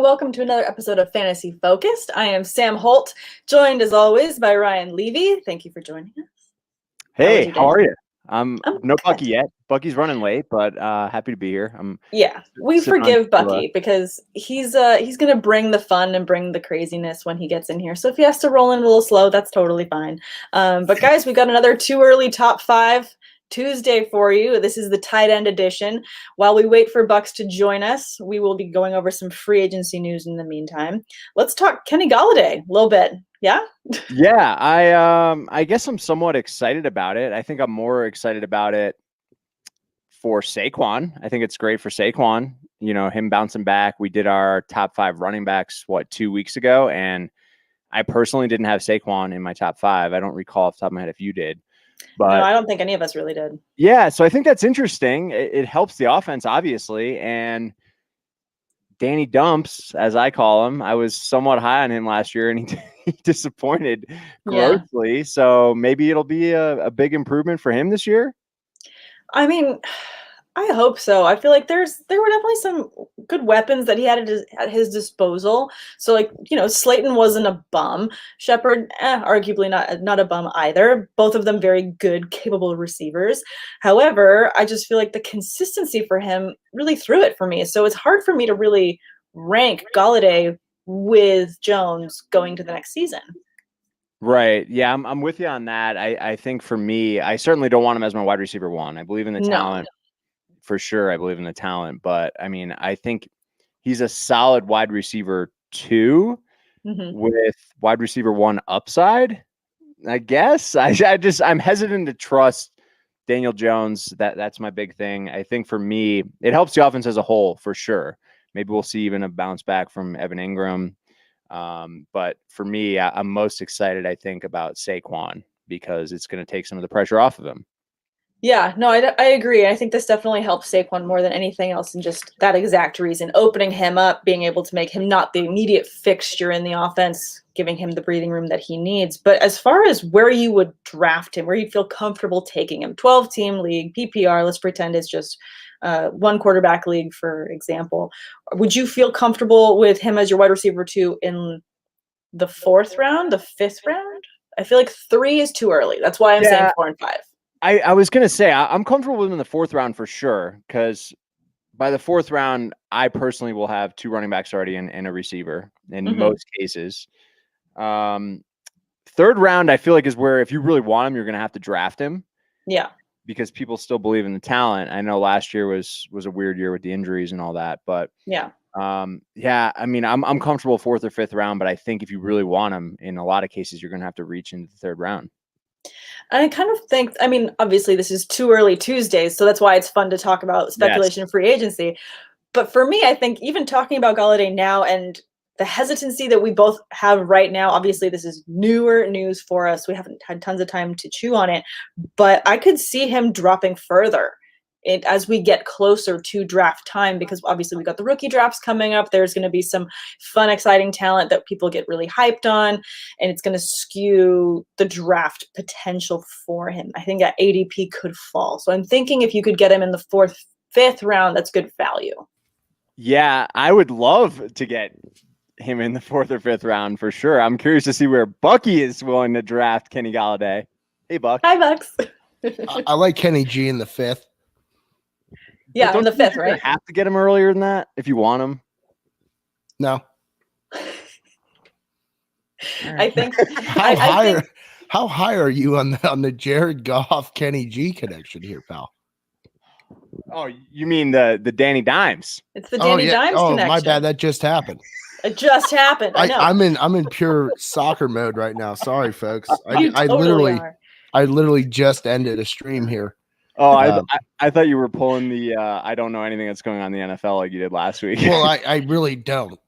welcome to another episode of Fantasy Focused. I am Sam Holt, joined as always by Ryan Levy. Thank you for joining us. Hey, how are you? No good. Buckey yet. Bucky's running late, but happy to be here. We forgive Buckey because he's going to bring the fun and bring the craziness when he gets in here. So if he has to roll in a little slow, that's totally fine. But guys, we got another too early top 5 Tuesday for you. This is the tight end edition. While we wait for Bucks to join us, we will be going over some free agency news in the meantime. Let's talk Kenny Gallaudet a little bit. Yeah? Yeah, I guess I'm somewhat excited about it. I think I'm more excited about it for Saquon. I think it's great for Saquon, him bouncing back. We did our top 5 running backs, 2 weeks ago, and I personally didn't have Saquon in my top 5. I don't recall off the top of my head if you did. But no, I don't think any of us really did. Yeah, so I think that's interesting. It helps the offense, obviously, and Danny Dumps, as I call him, I was somewhat high on him last year, and he disappointed grossly. Yeah. So maybe it'll be a big improvement for him this year. I mean, I hope so. I feel like there were definitely some good weapons that he had at his disposal. So, Slayton wasn't a bum. Shepard, arguably not a bum either. Both of them very good, capable receivers. However, I just feel like the consistency for him really threw it for me. So it's hard for me to really rank Gallaudet with Jones going to the next season. Right. Yeah, I'm with you on that. I think for me, I certainly don't want him as my wide receiver 1. I believe in the talent. For sure, I believe in the talent, but I mean, I think he's a solid wide receiver 2 with wide receiver 1 upside. I guess I'm hesitant to trust Daniel Jones. That's my big thing. I think for me, it helps the offense as a whole for sure. Maybe we'll see even a bounce back from Evan Ingram. But for me, I'm most excited, I think, about Saquon because it's going to take some of the pressure off of him. Yeah, no, I agree. I think this definitely helps Saquon more than anything else, and just that exact reason, opening him up, being able to make him not the immediate fixture in the offense, giving him the breathing room that he needs. But as far as where you would draft him, where you'd feel comfortable taking him, 12-team league, PPR, let's pretend it's just one quarterback league, for example, would you feel comfortable with him as your wide receiver 2 in the 4th round, the 5th round? I feel like 3 is too early. That's why I'm saying 4 and 5. I was going to say, I'm comfortable with him in the 4th round for sure, because by the 4th round, I personally will have 2 running backs already and a receiver in most cases. 3rd round, I feel like, is where if you really want him, you're going to have to draft him. Yeah. Because people still believe in the talent. I know last year was a weird year with the injuries and all that, but yeah. I mean, I'm comfortable 4th or 5th round, but I think if you really want him, in a lot of cases, you're going to have to reach into the 3rd round. I kind of think, I mean, obviously this is too early Tuesdays, so that's why it's fun to talk about speculation and free agency. But for me, I think even talking about Gallaudet now and the hesitancy that we both have right now, obviously this is newer news for us. We haven't had tons of time to chew on it, but I could see him dropping further as we get closer to draft time, because obviously we got the rookie drafts coming up. There's going to be some fun, exciting talent that people get really hyped on, and it's going to skew the draft potential for him. I think that ADP could fall. So I'm thinking if you could get him in the 4th, 5th round, that's good value. Yeah, I would love to get him in the 4th or 5th round for sure. I'm curious to see where Buckey is willing to draft Kenny Gallaudet. Hey, Buck. Hi, Bucks. I like Kenny G in the 5th. Yeah, in the 5th, right? You have to get him earlier than that if you want him. No. I think how high are you on the Jared Goff Kenny G connection here, pal? Oh, you mean the Danny Dimes? It's the Danny Dimes connection. My bad, that just happened. It just happened. I know. I'm in pure soccer mode right now. Sorry, folks. I totally literally just ended a stream here. Oh, I thought you were pulling the I don't know anything that's going on in the NFL like you did last week. Well, I really don't.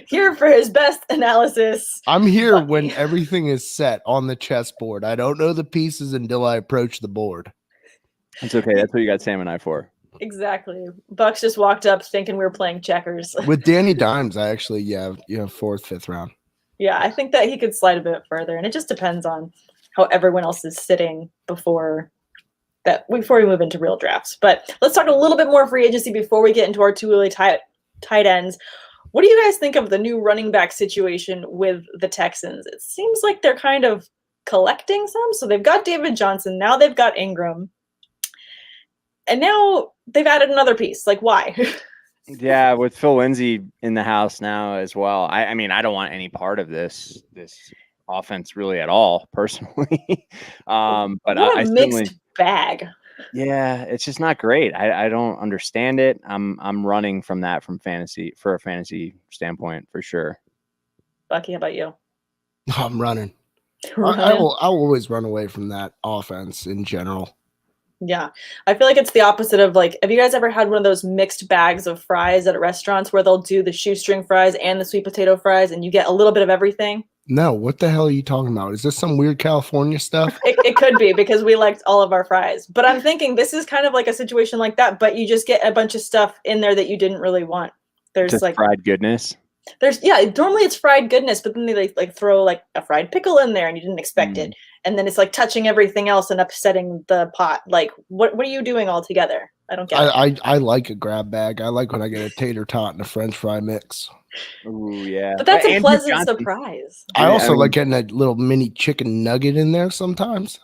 Here for his best analysis. I'm here when everything is set on the chessboard. I don't know the pieces until I approach the board. It's okay. That's what you got Sam and I for. Exactly. Bucks just walked up thinking we were playing checkers. With Danny Dimes, I actually, 4th, 5th round. Yeah, I think that he could slide a bit further, and it just depends on how everyone else is sitting before before we move into real drafts. But let's talk a little bit more free agency before we get into our two early tight ends. What do you guys think of the new running back situation with the Texans? It seems like they're kind of collecting some. So they've got David Johnson. Now they've got Ingram. And now they've added another piece. Like, why? Yeah, with Phil Lindsay in the house now as well. I mean, I don't want any part of this offense really at all, personally. But what a I mixed certainly, bag. Yeah, it's just not great. I don't understand it. I'm running from that for a fantasy standpoint for sure. Bucky, how about you? I'm running. I'll always run away from that offense in general. Yeah, I feel like it's the opposite of like, have you guys ever had one of those mixed bags of fries at restaurants where they'll do the shoestring fries and the sweet potato fries and you get a little bit of everything? No, what the hell are you talking about? Is this some weird California stuff? It could be because we liked all of our fries. But I'm thinking this is kind of like a situation like that, but you just get a bunch of stuff in there that you didn't really want. There's just like fried goodness. Normally it's fried goodness, but then they like throw like a fried pickle in there and you didn't expect it. And then it's like touching everything else and upsetting the pot. Like, what are you doing all together? I don't get it. I like a grab bag. I like when I get a tater tot and a French fry mix. Ooh, yeah. But that's a pleasant surprise. I also like getting a little mini chicken nugget in there sometimes.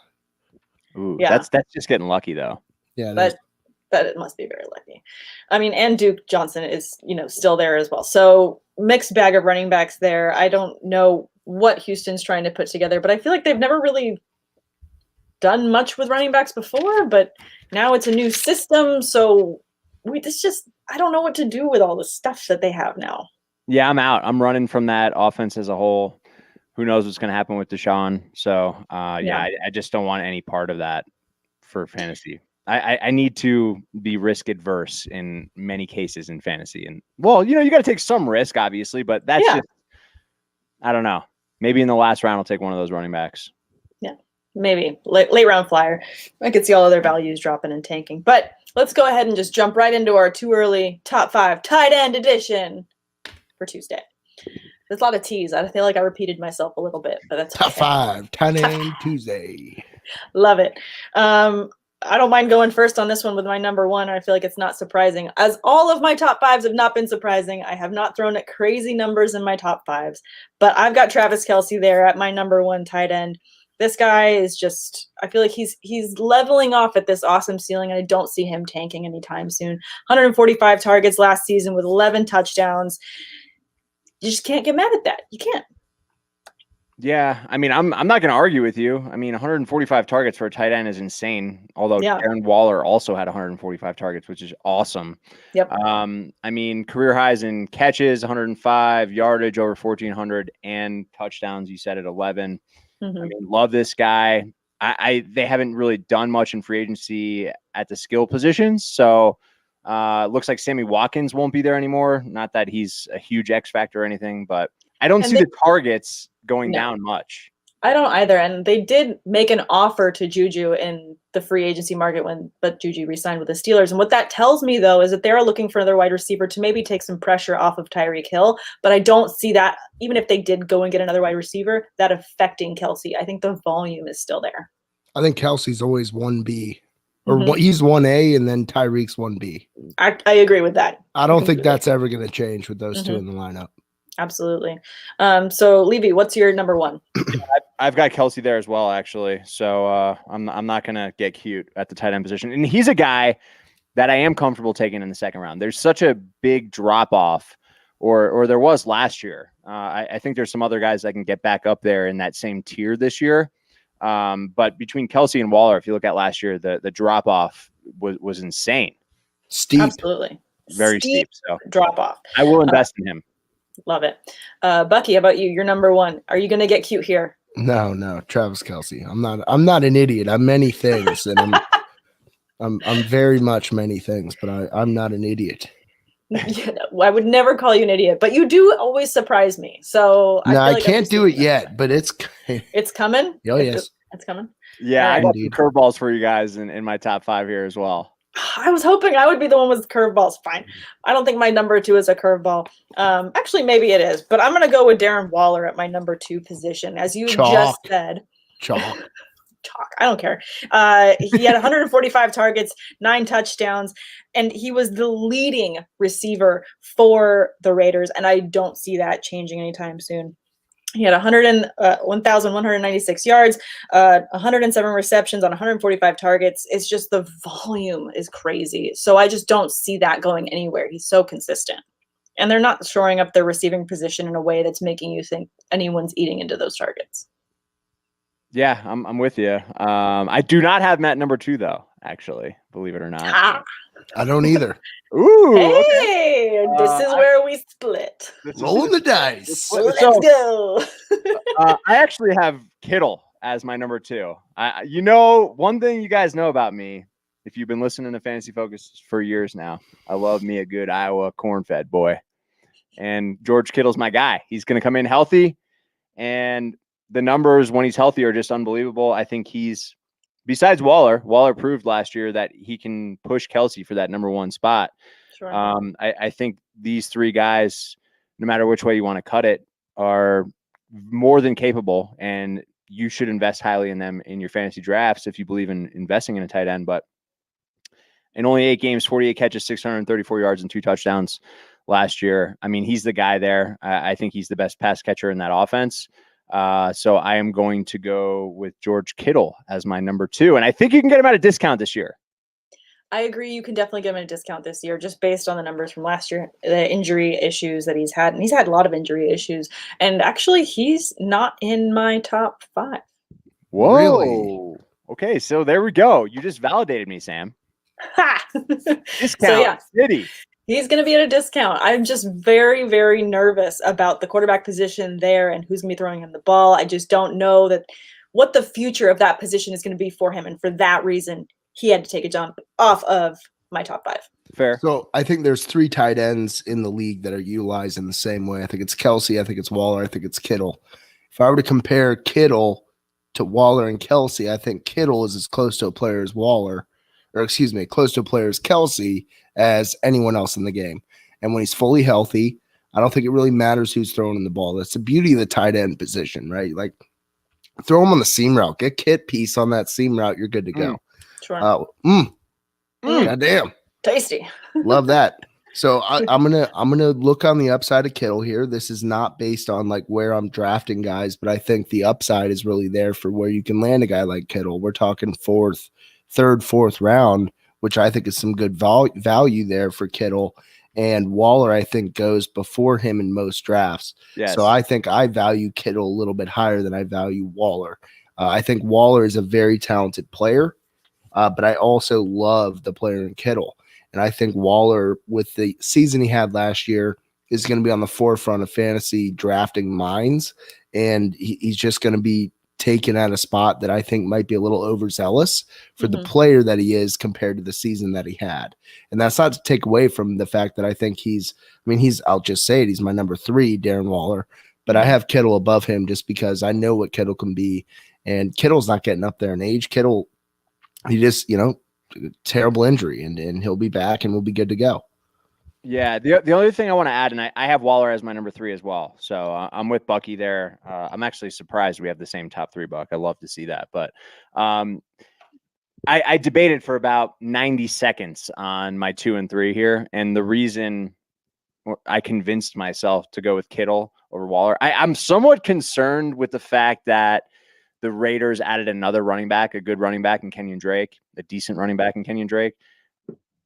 Ooh, yeah. That's just getting lucky though. Yeah, that it must be very lucky. I mean, and Duke Johnson is, still there as well. So mixed bag of running backs there. I don't know what Houston's trying to put together, but I feel like they've never really done much with running backs before, but now it's a new system. So I don't know what to do with all the stuff that they have now. Yeah, I'm out. I'm running from that offense as a whole. Who knows what's going to happen with Deshaun? So, I just don't want any part of that for fantasy. I need to be risk adverse in many cases in fantasy. And, well, you got to take some risk, obviously, but that's just, I don't know. Maybe in the last round, I'll take one of those running backs. Yeah, maybe. Late round flyer. I could see all other values dropping and tanking. But let's go ahead and just jump right into our too early top 5 tight end edition for Tuesday. There's a lot of T's. I feel like I repeated myself a little bit, but that's top 5 tight end Tuesday. Love it. I don't mind going first on this one with my number 1. I feel like it's not surprising. As all of my top 5s have not been surprising, I have not thrown at crazy numbers in my top 5s, but I've got Travis Kelsey there at my number 1 tight end. This guy is just, I feel like he's leveling off at this awesome ceiling, and I don't see him tanking anytime soon. 145 targets last season with 11 touchdowns. You just can't get mad at that. You can't. Yeah, I mean, I'm not going to argue with you. I mean, 145 targets for a tight end is insane. Although Darren Waller also had 145 targets, which is awesome. Yep. I mean, career highs in catches, 105, yardage over 1,400, and touchdowns. You said at 11. Mm-hmm. I mean, love this guy. They haven't really done much in free agency at the skill positions, so looks like Sammy Watkins won't be there anymore. Not that he's a huge X factor or anything, but I don't see the targets going down much. I don't either. And they did make an offer to Juju in the free agency market but Juju re-signed with the Steelers. And what that tells me, though, is that they're looking for another wide receiver to maybe take some pressure off of Tyreek Hill. But I don't see that, even if they did go and get another wide receiver, that affecting Kelsey. I think the volume is still there. I think Kelsey's always 1B. Or he's 1A and then Tyreek's 1B. I agree with that. I don't think that's ever going to change with those two in the lineup. Absolutely. So, Levy, what's your number 1? I've got Kelsey there as well, actually. So I'm not going to get cute at the tight end position. And he's a guy that I am comfortable taking in the second round. There's such a big drop off, or there was last year. I think there's some other guys that can get back up there in that same tier this year. But between Kelsey and Waller, if you look at last year, the drop off was insane. Steep. Absolutely. Very steep. So drop off. I will invest in him. Love it. Bucky, how about you? You're number 1. Are you going to get cute here? No, Travis Kelsey. I'm not an idiot. I'm many things, and I'm very much many things, but I'm not an idiot. I would never call you an idiot, but you do always surprise me. So I can't do it yet, but it's coming. Oh yes, it's coming. Yeah, I got some curveballs for you guys in my top 5 here as well. I was hoping I would be the one with curveballs. Fine. I don't think my number 2 is a curveball. Actually, maybe it is, but I'm going to go with Darren Waller at my number 2 position. As you just said. Chalk. chalk. I don't care. He had 145 targets, 9 touchdowns, and he was the leading receiver for the Raiders, and I don't see that changing anytime soon. He had 1,196 yards, 107 receptions on 145 targets. It's just the volume is crazy. So I just don't see that going anywhere. He's so consistent. And they're not shoring up their receiving position in a way that's making you think anyone's eating into those targets. Yeah, I'm with you. I do not have Matt number 2, though, actually, believe it or not. I don't either. Ooh. Hey, okay. This is where we split. Rolling the dice. Let's go. I actually have Kittle as my number 2. One thing you guys know about me, if you've been listening to Fantasy Focus for years now, I love me a good Iowa corn-fed boy. And George Kittle's my guy. He's going to come in healthy, and the numbers when he's healthy are just unbelievable. I think besides Waller proved last year that he can push Kelsey for that number 1 spot. Sure. I think these 3 guys, no matter which way you want to cut it, are more than capable, and you should invest highly in them in your fantasy drafts if you believe in investing in a tight end. But in only 8 games, 48 catches, 634 yards, and 2 touchdowns last year. I mean, he's the guy there. I think he's the best pass catcher in that offense. So I am going to go with George Kittle as my number 2. And I think you can get him at a discount this year. I agree. You can definitely get him at a discount this year, just based on the numbers from last year, the injury issues that he's had. And he's had a lot of injury issues. And actually, he's not in my top 5. Whoa. Really? Okay. So there we go. You just validated me, Sam. Ha! Discount city. He's going to be at a discount. I'm just very, very nervous about the quarterback position there and who's going to be throwing him the ball. I just don't know what the future of that position is going to be for him. And for that reason, he had to take a jump off of my top 5. Fair. So I think there's 3 tight ends in the league that are utilized in the same way. I think it's Kelsey. I think it's Waller. I think it's Kittle. If I were to compare Kittle to Waller and Kelsey, I think Kittle is as close to a player as Waller, close to a player as Kelsey as anyone else in the game. And when he's fully healthy, I don't think it really matters who's throwing in the ball. That's the beauty of the tight end position, right? Like, throw him on the seam route. Get kit piece on that seam route. You're good to go. Sure. Goddamn. Tasty. Love that. So I'm gonna look on the upside of Kittle here. This is not based on like where I'm drafting guys, but I think the upside is really there for where you can land a guy like Kittle. We're talking third, fourth round, which I think is some good value there for Kittle. And Waller, I think, goes before him in most drafts. Yes. So I think I value Kittle a little bit higher than I value Waller. I think Waller is a very talented player, but I also love the player in Kittle. And I think Waller, with the season he had last year, is going to be on the forefront of fantasy drafting minds. And he's just going to be taken at a spot that I think might be a little overzealous for the player that he is compared to the season that he had. And that's not to take away from the fact that I think I'll just say it, he's my number 3, Darren Waller, but I have Kittle above him just because I know what Kittle can be. And Kittle's not getting up there in age. Kittle, he just, terrible injury, and he'll be back and we'll be good to go. Yeah, the only thing I want to add, and I have Waller as my number 3 as well, so I'm with Bucky there. I'm actually surprised we have the same top 3, Buck. I love to see that, but I debated for about 90 seconds on my 2 and 3 here, and the reason I convinced myself to go with Kittle over Waller, I'm somewhat concerned with the fact that the Raiders added another running back, a good running back in Kenyon Drake, a decent running back in Kenyon Drake.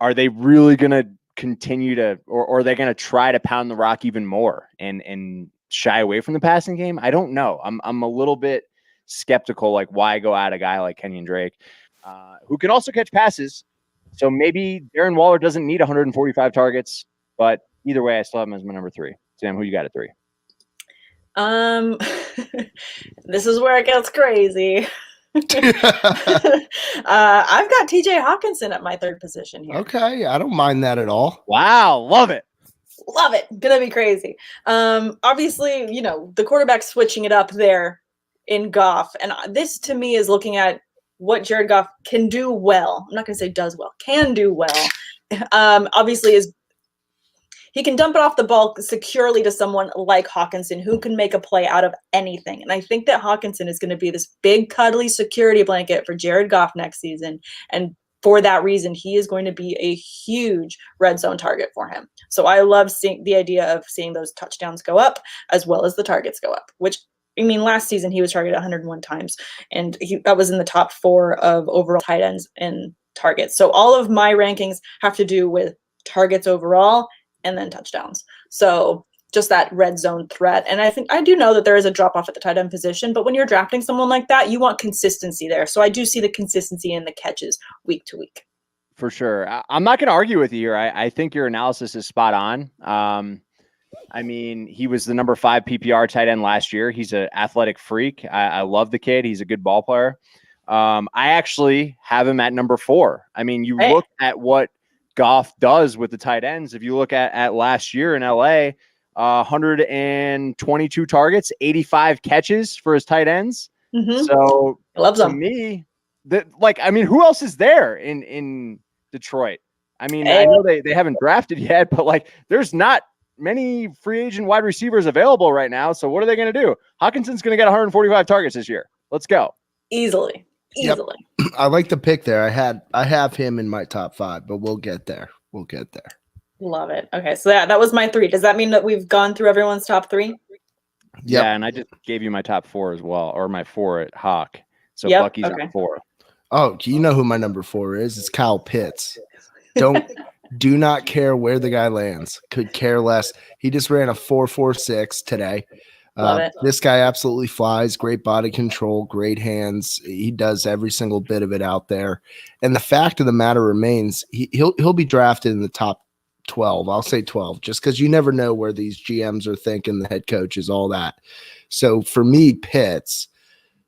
Are they really going to continue to, or are they going to try to pound the rock even more and shy away from the passing game? I don't know. I'm a little bit skeptical, like why go at a guy like Kenyon Drake, who can also catch passes. So maybe Darren Waller doesn't need 145 targets, but either way, I still have him as my number 3. Sam, who you got at 3? This is where it gets crazy. I've got TJ Hawkinson at my 3rd position here. Okay, I don't mind that at all. Wow, love it. Love it. Gonna be crazy. Obviously, the quarterback switching it up there in Goff, and this to me is looking at what Jared Goff can do well. I'm not gonna say does well, can do well. Obviously he can dump it off the ball securely to someone like Hawkinson who can make a play out of anything. And I think that Hawkinson is going to be this big, cuddly security blanket for Jared Goff next season. And for that reason, he is going to be a huge red zone target for him. So I love seeing the idea of seeing those touchdowns go up as well as the targets go up, which, I mean, last season he was targeted 101 times, and that was in the top 4 of overall tight ends in targets. So all of my rankings have to do with targets overall and then touchdowns. So just that red zone threat. And I do know that there is a drop off at the tight end position, but when you're drafting someone like that, you want consistency there. So I do see the consistency in the catches week to week. For sure. I'm not going to argue with you here. I think your analysis is spot on. I mean, he was the number 5 PPR tight end last year. He's an athletic freak. I love the kid. He's a good ball player. I actually have him at number 4. I mean, you look at what Goff does with the tight ends. If you look at last year in LA, 122 targets, 85 catches for his tight ends. Mm-hmm. So loves to them. me, who else is there in Detroit? I mean, I know they haven't drafted yet, but there's not many free agent wide receivers available right now. So what are they going to do? Hawkinson's going to get 145 targets this year. Let's go. Easily. Yep. I like the pick there. I have him in my top 5, but we'll get there. Love it. Okay, so that was my 3. Does that mean that we've gone through everyone's top 3? Yep. Yeah, and I just gave you my top 4 as well, or my 4 at Hawk. So Bucky's on 4. Oh, do you know who my number 4 is? It's Kyle Pitts. Do not care where the guy lands. Could care less. He just ran a 4.46 today. This guy absolutely flies. Great body control, great hands. He does every single bit of it out there. And the fact of the matter remains, he'll be drafted in the top 12. I'll say 12, just because you never know where these GMs are thinking, the head coaches, all that. So for me, Pitts,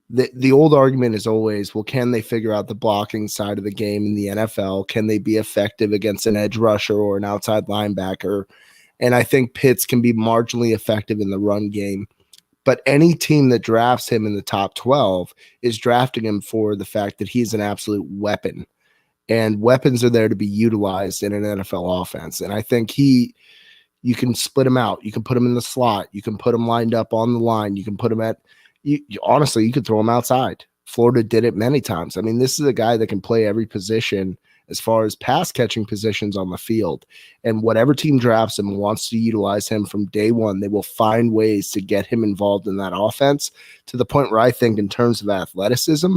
the old argument is always, well, can they figure out the blocking side of the game in the NFL? Can they be effective against an edge rusher or an outside linebacker? And I think Pitts can be marginally effective in the run game. But any team that drafts him in the top 12 is drafting him for the fact that he's an absolute weapon. And weapons are there to be utilized in an NFL offense. And I think you can split him out. You can put him in the slot. You can put him lined up on the line. You can put him honestly, you could throw him outside. Florida did it many times. I mean, this is a guy that can play every position as far as pass catching positions on the field. And whatever team drafts him wants to utilize him from day one, they will find ways to get him involved in that offense, to the point where I think in terms of athleticism,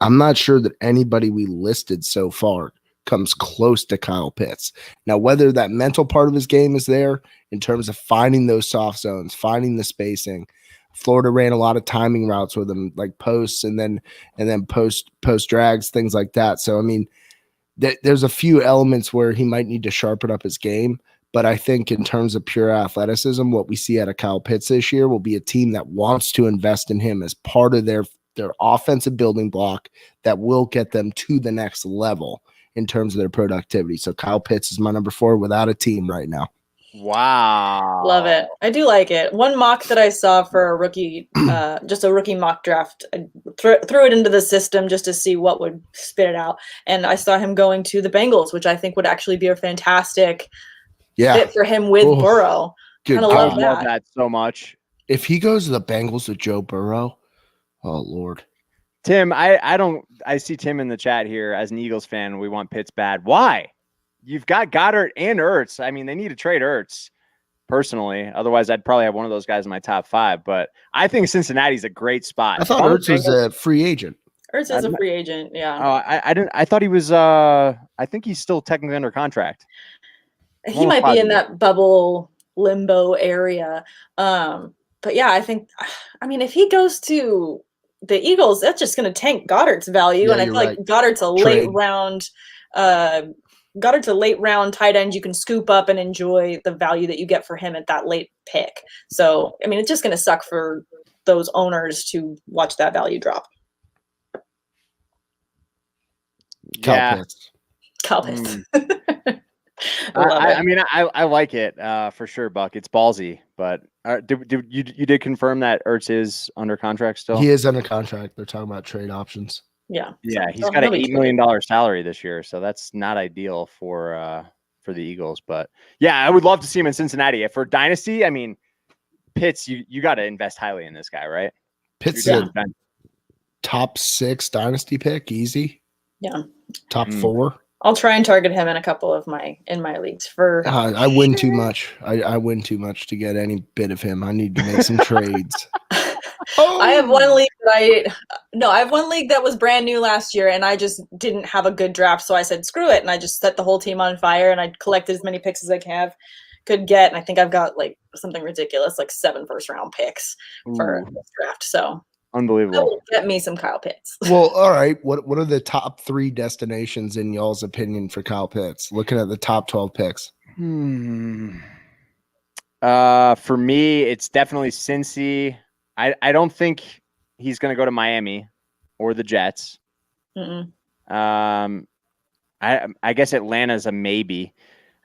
I'm not sure that anybody we listed so far comes close to Kyle Pitts. Now, whether that mental part of his game is there in terms of finding those soft zones, finding the spacing. Florida ran a lot of timing routes with him, like posts and then post drags, things like that. So, I mean, there's a few elements where he might need to sharpen up his game. But I think in terms of pure athleticism, what we see out of Kyle Pitts this year will be a team that wants to invest in him as part of their offensive building block that will get them to the next level in terms of their productivity. So Kyle Pitts is my number 4 without a team right now. Wow. Love it. I do like it. One mock that I saw for a rookie, just a rookie mock draft, I threw it into the system just to see what would spit it out. And I saw him going to the Bengals, which I think would actually be a fantastic fit for him with Burrow. Good. I love that so much. If he goes to the Bengals with Joe Burrow, oh Lord. Tim, I see Tim in the chat here as an Eagles fan. We want Pitts bad. Why? You've got Goddard and Ertz. I mean, they need to trade Ertz personally. Otherwise, I'd probably have one of those guys in my top 5. But I think Cincinnati's a great spot. I thought Ertz was a free agent. Ertz is a free agent. Yeah. Oh, I didn't. I thought he was. I think he's still technically under contract. He might be in that bubble limbo area. But yeah, I think. I mean, if he goes to the Eagles, that's just going to tank Goddard's value, and I feel like Goddard's a late round. Goddard's a late round tight end you can scoop up and enjoy the value that you get for him at that late pick. So, I mean, it's just going to suck for those owners to watch that value drop. Yeah. Kyle Pitts. I mean, I like it for sure, Buck. It's ballsy, but you did confirm that Ertz is under contract still? He is under contract. They're talking about trade options. Yeah. Yeah, he's got an $8 million salary this year, so that's not ideal for for the Eagles. But yeah, I would love to see him in Cincinnati. If for Dynasty, I mean, Pitts, you got to invest highly in this guy, right? Pitts is a top 6 dynasty pick, easy. Yeah. Top 4. I'll try and target him in a couple of my leagues for. I win too much. I win too much to get any bit of him. I need to make some trades. I have one league I have one league that was brand new last year, and I just didn't have a good draft, so I said screw it, and I just set the whole team on fire, and I collected as many picks as I could get, and I think I've got like something ridiculous, like 7 first-round picks for this draft. So unbelievable. Get me some Kyle Pitts. Well, all right. What are the top 3 destinations in y'all's opinion for Kyle Pitts? Looking at the top 12 picks. For me, it's definitely Cincy. I don't think he's going to go to Miami or the Jets. I guess Atlanta's a maybe.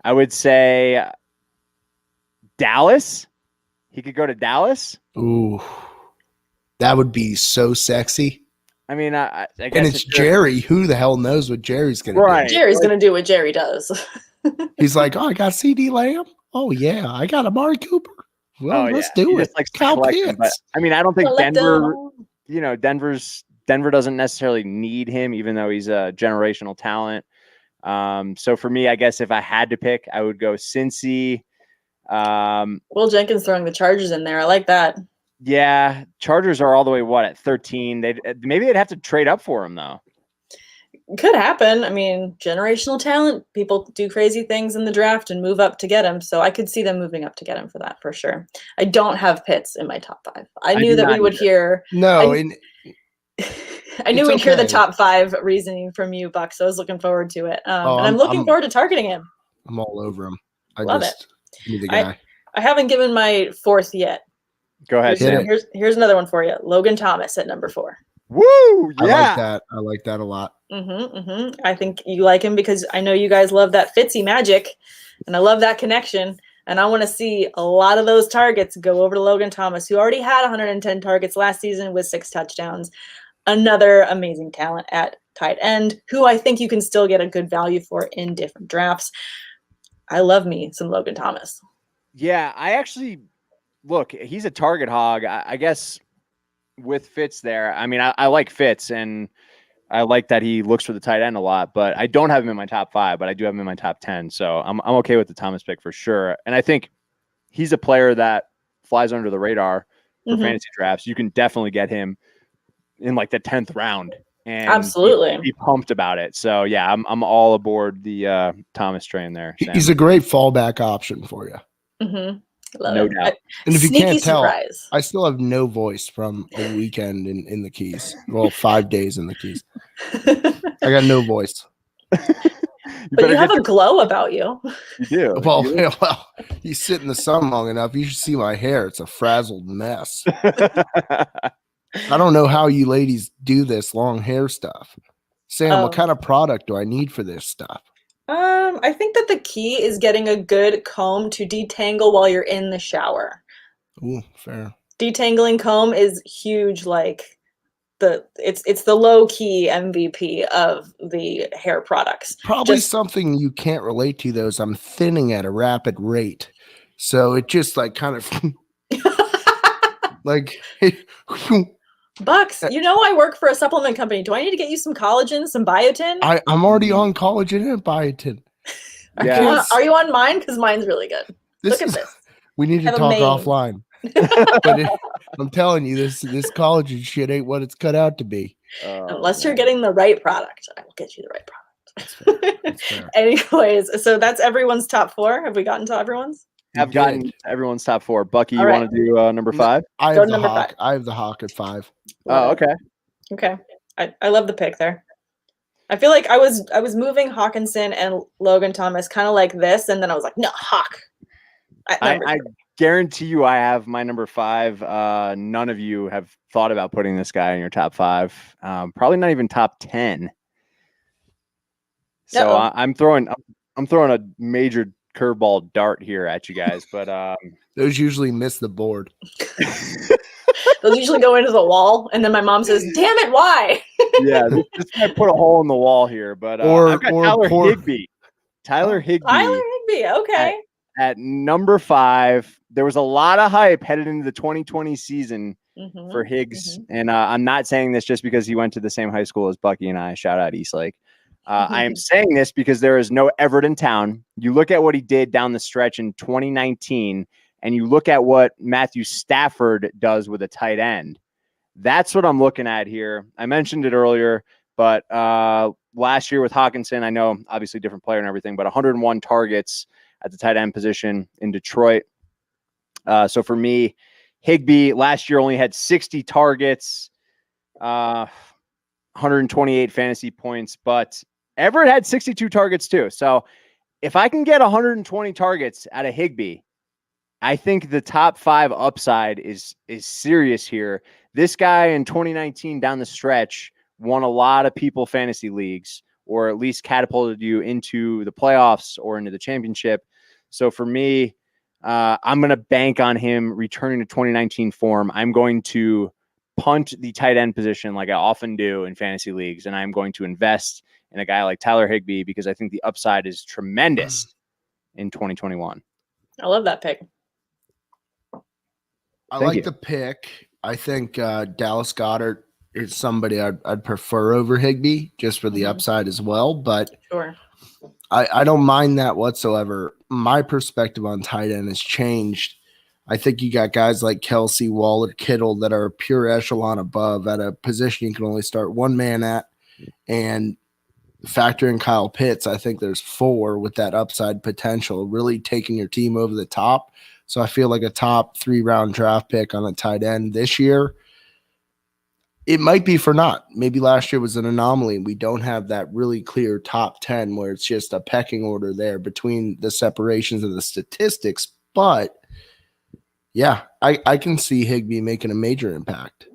I would say Dallas. He could go to Dallas. Ooh, that would be so sexy. I mean, I guess and it's Jerry. Who the hell knows what Jerry's going to do? Jerry's going to do what Jerry does. He's like, oh, I got CD Lamb. Oh, yeah, I got Amari Cooper. Well, let's do it. Like Kyle Pitts. But, I mean, I don't think Denver, Denver doesn't necessarily need him, even though he's a generational talent. So for me, I guess if I had to pick, I would go Cincy. Will Jenkins throwing the Chargers in there. I like that. Yeah. Chargers are all the way, at 13? Maybe they'd have to trade up for him, though. Could happen. I mean, generational talent. People do crazy things in the draft and move up to get him. So I could see them moving up to get him for that, for sure. I don't have Pitts in my top 5. I knew that we would hear. No, I knew we'd hear the top 5 reasoning from you, Buck. So I was looking forward to it. And I'm looking forward to targeting him. I'm all over him. Love it. The guy. I haven't given my 4th yet. Go ahead. Here's another one for you. Logan Thomas at number 4. Woo! Yeah. I like that a lot. I think you like him because I know you guys love that Fitzy magic, and I love that connection. And I want to see a lot of those targets go over to Logan Thomas, who already had 110 targets last season with 6 touchdowns. Another amazing talent at tight end, who I think you can still get a good value for in different drafts. I love me some Logan Thomas. Yeah, I actually look. He's a target hog. I guess. With Fitz there, I mean, I like Fitz, and I like that he looks for the tight end a lot, but I don't have him in my top 5, but I do have him in my top 10. So I'm okay with the Thomas pick for sure. And I think he's a player that flies under the radar for fantasy drafts. You can definitely get him in like the 10th round and absolutely be pumped about it. So yeah, I'm all aboard the Thomas train there. Sam. He's a great fallback option for you. No doubt. And if you can't tell, I still have no voice from a weekend in the Keys. Well, 5 days in the Keys. I got no voice. But you have a glow about you. You do. Well, you sit in the sun long enough. You should see my hair. It's a frazzled mess. I don't know how you ladies do this long hair stuff. Sam, what kind of product do I need for this stuff? I think that the key is getting a good comb to detangle while you're in the shower. Ooh, fair. Detangling comb is huge. Like it's the low key MVP of the hair products. Probably something you can't relate to though is I'm thinning at a rapid rate. So it just like kind of like Bucks, you know I work for a supplement company. Do I need to get you some collagen, some biotin? I'm already on collagen and biotin. Yeah. Are you on mine? Because mine's really good. Look at this. We need to talk offline. But I'm telling you, this collagen shit ain't what it's cut out to be. Unless you're getting the right product, I will get you the right product. That's fair. Anyways, so that's everyone's top 4. Have we gotten to everyone's? I've gotten everyone's top 4. Bucky, you want to do number 5? I have the Hawk. I have the Hawk at 5. Oh, okay. Okay. I love the pick there. I feel like I was moving Hawkinson and Logan Thomas kind of like this, and then I was like, no, Hawk. I guarantee you I have my number 5. None of you have thought about putting this guy in your top 5. Probably not even top 10. So I'm throwing a major curveball dart here at you guys, but those usually miss the board. Those usually go into the wall, and then my mom says, "Damn it, why?" Yeah, this guy put a hole in the wall here, but I've got Tyler Higby. Tyler Higby. Tyler Higby, okay. At number 5, there was a lot of hype headed into the 2020 season for Higgs. And I'm not saying this just because he went to the same high school as Buckey and I. Shout out Eastlake. I am saying this because there is no Everett in town. You look at what he did down the stretch in 2019, and you look at what Matthew Stafford does with a tight end. That's what I'm looking at here. I mentioned it earlier, but last year with Hawkinson, I know obviously different player and everything, but 101 targets at the tight end position in Detroit. So for me, Higby last year only had 60 targets, 128 fantasy points, but Everett had 62 targets too. So if I can get 120 targets out of Higby, I think the top 5 upside is serious here. This guy in 2019 down the stretch won a lot of people fantasy leagues, or at least catapulted you into the playoffs or into the championship. So for me, I'm going to bank on him returning to 2019 form. I'm going to punt the tight end position like I often do in fantasy leagues, and I'm going to invest in a guy like Tyler Higby because I think the upside is tremendous in 2021. I love that pick. I like the pick. I think Dallas Goedert is somebody I'd prefer over Higby just for the upside as well. But sure, I don't mind that whatsoever. My perspective on tight end has changed. I think you got guys like Kelsey, Waller, Kittle that are pure echelon above at a position you can only start one man at. And factor in Kyle Pitts, I think there's 4 with that upside potential, really taking your team over the top. So I feel like a top 3-round draft pick on a tight end this year, it might be for not. Maybe last year was an anomaly. We don't have that really clear top 10 where it's just a pecking order there between the separations of the statistics. But yeah, I can see Higby making a major impact.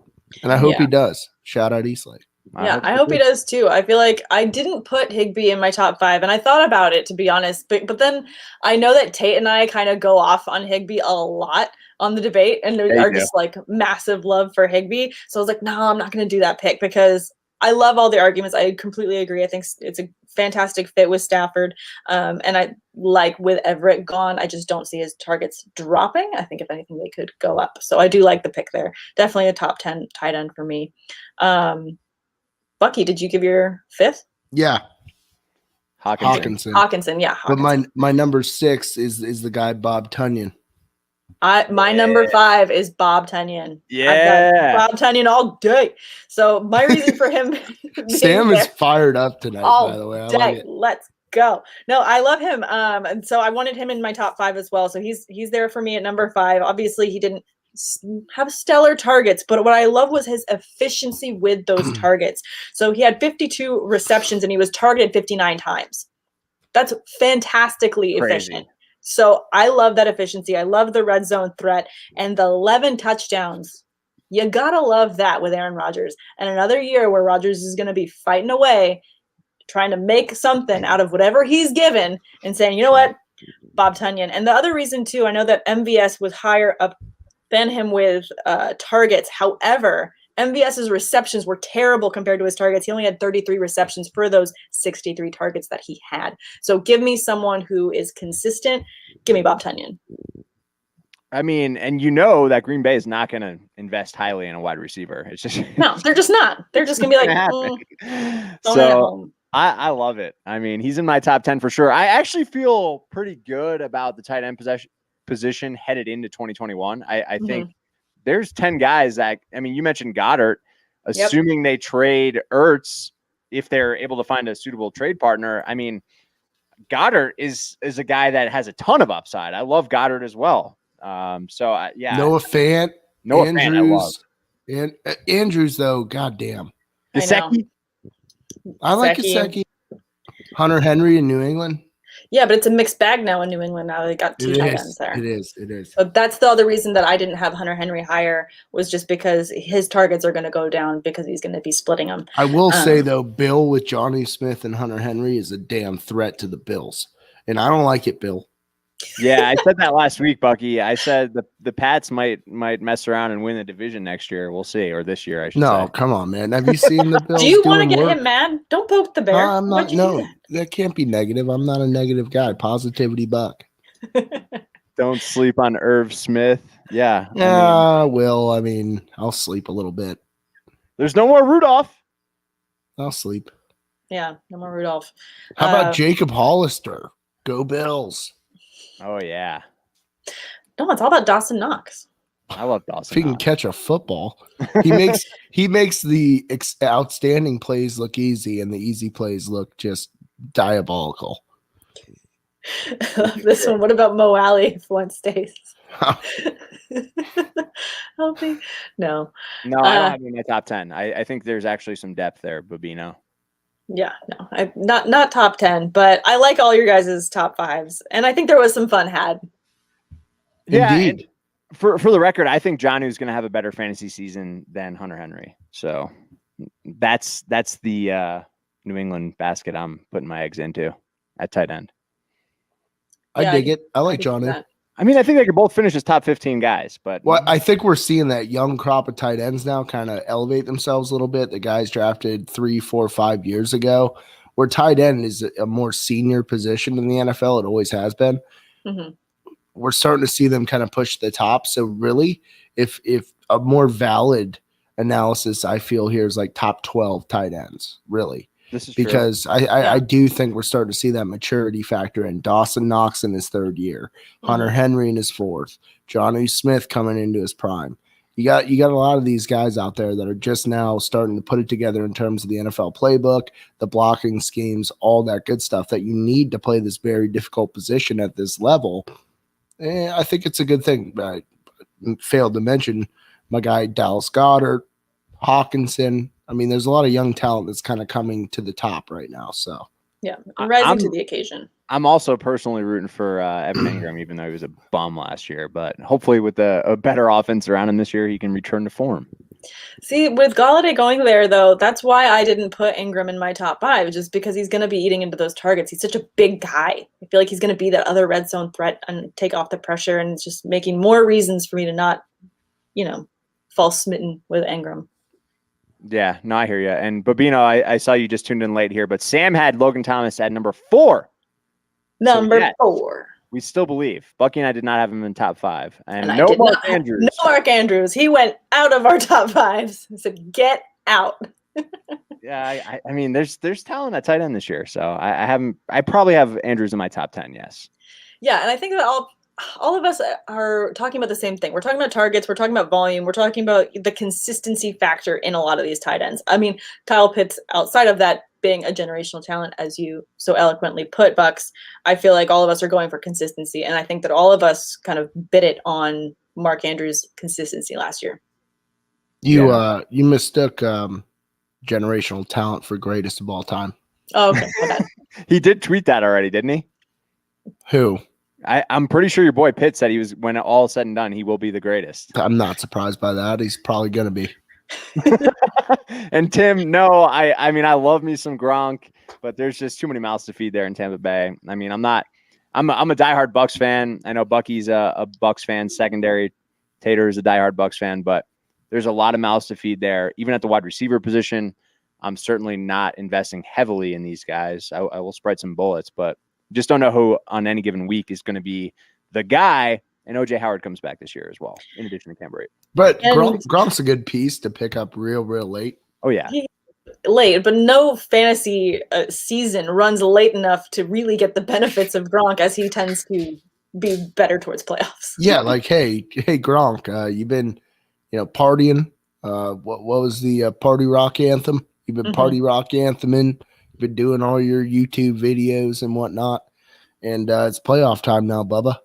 And I hope he does. Shout out Eastlake. Yeah, I hope he does too. I feel like I didn't put Higby in my top 5, and I thought about it, to be honest. But then I know that Tate and I kind of go off on Higby a lot on the debate, and there are just like massive love for Higby. So I was like, no, I'm not going to do that pick because I love all the arguments. I completely agree. I think it's a fantastic fit with Stafford. And I like with Everett gone, I just don't see his targets dropping. I think if anything, they could go up. So I do like the pick there. Definitely a top 10 tight end for me. Buckey, did you give your 5th? Yeah. Hawkinson. Yeah. Hawkinson. But my number 6 is the guy Bob Tonyan. My number 5 is Bob Tonyan. Yeah. Bob Tonyan all day. So my reason for him Sam is fired up tonight, by the way. I like it. Let's go. No, I love him. And so I wanted him in my top 5 as well. So he's there for me at number 5. Obviously, he didn't have stellar targets, but what I love was his efficiency with those targets. So he had 52 receptions and he was targeted 59 times. That's fantastically efficient. So I love that efficiency. I love the red zone threat and the 11 touchdowns. You gotta love that with Aaron Rodgers. And another year where Rodgers is going to be fighting away, trying to make something out of whatever he's given and saying, you know what, Bob Tonyan. And the other reason too, I know that MVS was higher up than him with targets. However, MVS's receptions were terrible compared to his targets. He only had 33 receptions for those 63 targets that he had. So give me someone who is consistent. Give me Bob Tonyan. I mean, and you know that Green Bay is not going to invest highly in a wide receiver. It's just no, they're just not. They're just going to be like, so I love it. I mean, he's in my top 10 for sure. I actually feel pretty good about the tight end position headed into 2021. I think there's 10 guys that, I mean, you mentioned Goddard, assuming they trade Ertz, if they're able to find a suitable trade partner. I mean, Goddard is a guy that has a ton of upside. I love Goddard as well. Yeah. Noah Fant, I love. And Andrews, though, goddamn. Gesicki? I like Gesicki. Hunter Henry in New England. Yeah, but it's a mixed bag now in New England. Now they got 2 tight ends there. It is. But that's the other reason that I didn't have Hunter Henry higher, was just because his targets are going to go down because he's going to be splitting them. I will say, though, Bill with Johnny Smith and Hunter Henry is a damn threat to the Bills. And I don't like it, Bill. Yeah, I said that last week, Bucky. I said the Pats might mess around and win the division next year. We'll see, or this year, I should say. No, come on, man. Have you seen the Bills? Do you want to get him mad? Don't poke the bear. I'm not. No, That can't be negative. I'm not a negative guy. Positivity Buck. Don't sleep on Irv Smith. Yeah. I mean, I'll sleep a little bit. There's no more Rudolph. I'll sleep. Yeah, no more Rudolph. How about Jacob Hollister? Go Bills. Oh, yeah. No, it's all about Dawson Knox. I love Dawson. If he can catch a football, he makes the outstanding plays look easy and the easy plays look just diabolical. This one. What about Mo Alley if one stays? No. No, I don't have him in my top 10. I think there's actually some depth there, Babino. Yeah, no, not top 10, but I like all your guys' top 5s, and I think there was some fun had. Yeah, indeed. For the record, I think Jonnu's going to have a better fantasy season than Hunter Henry. So that's the New England basket I'm putting my eggs into at tight end. I dig it. I like Jonnu. I mean, I think they could both finish as top 15 guys, but I think we're seeing that young crop of tight ends now kind of elevate themselves a little bit. The guys drafted 3, 4, 5 years ago, where tight end is a more senior position in the NFL. It always has been. Mm-hmm. We're starting to see them kind of push the top. So really, if a more valid analysis I feel here is like top 12 tight ends, really. This is because true. I do think we're starting to see that maturity factor in Dawson Knox in his 3rd year, Hunter Henry in his 4th, Jonnu Smith coming into his prime. You got a lot of these guys out there that are just now starting to put it together in terms of the NFL playbook, the blocking schemes, all that good stuff that you need to play this very difficult position at this level. And I think it's a good thing. I failed to mention my guy Dallas Goedert, Hawkinson. I mean, there's a lot of young talent that's kind of coming to the top right now. So yeah, rising to the occasion. I'm also personally rooting for Evan Ingram, even though he was a bum last year. But hopefully, with a better offense around him this year, he can return to form. See, with Gallaudet going there, though, that's why I didn't put Ingram in my top 5, just because he's going to be eating into those targets. He's such a big guy. I feel like he's going to be that other red zone threat and take off the pressure, and it's just making more reasons for me to not, fall smitten with Ingram. Yeah, no, I hear you. And Babino, I saw you just tuned in late here, but Sam had Logan Thomas at number 4. Number 4. We still believe. Bucky and I did not have him in top 5. And no Mark Andrews. No Mark Andrews. He went out of our top 5s. He said, get out. Yeah, I mean, there's talent at tight end this year. So I probably have Andrews in my top 10, yes. Yeah, and I think that all of us are talking about the same thing. We're talking about targets. We're talking about volume. We're talking about the consistency factor in a lot of these tight ends. I mean, Kyle Pitts, outside of that being a generational talent, as you so eloquently put, Bucks, I feel like all of us are going for consistency. And I think that all of us kind of bit it on Mark Andrews' consistency last year. You mistook generational talent for greatest of all time. Oh, okay. Okay. He did tweet that already, didn't he? Who? I'm pretty sure your boy Pitt said when all said and done, he will be the greatest. I'm not surprised by that. He's probably going to be. And Tim, no, I mean, I love me some Gronk, but there's just too many mouths to feed there in Tampa Bay. I mean, I'm a diehard Bucks fan. I know Bucky's a Bucks fan. Secondary, Tater is a diehard Bucks fan, but there's a lot of mouths to feed there. Even at the wide receiver position, I'm certainly not investing heavily in these guys. I will spread some bullets, but just don't know who on any given week is going to be the guy. And OJ Howard comes back this year as well, in addition to Cam Brate. But Gronk's a good piece to pick up real late. Oh, yeah. Late, but no fantasy season runs late enough to really get the benefits of Gronk, as he tends to be better towards playoffs. Yeah, like, hey, Gronk, you've been, partying. What was the party rock anthem? You've been party rock antheming. You've been doing all your YouTube videos and whatnot. And it's playoff time now, Bubba.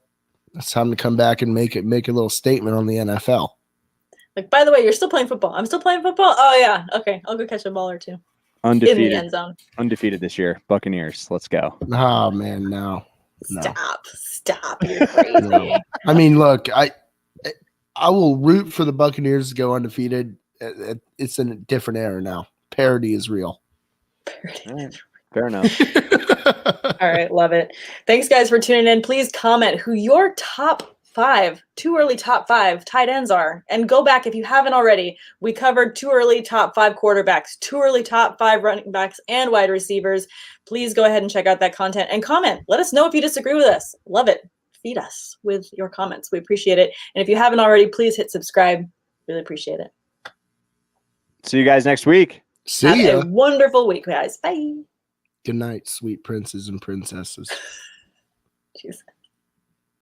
It's time to come back and make a little statement on the NFL. Like, by the way, you're still playing football. I'm still playing football. Oh yeah, okay. I'll go catch a ball or two. Undefeated in the end zone. Undefeated this year. Buccaneers. Let's go. Oh man, no. Stop. You're crazy. No. I mean, look, I will root for the Buccaneers to go undefeated. It's in a different era now. Parity is real. All right. Fair enough. All right, love it. Thanks, guys, for tuning in. Please comment who your top 2 early top 5 tight ends are. And go back if you haven't already. We covered 2 early top 5 quarterbacks, 2 early top 5 running backs and wide receivers. Please go ahead and check out that content and comment. Let us know if you disagree with us. Love it. Feed us with your comments. We appreciate it. And if you haven't already, please hit subscribe. Really appreciate it. See you guys next week. See ya. Have a wonderful week, guys. Bye. Good night, sweet princes and princesses. Jeez.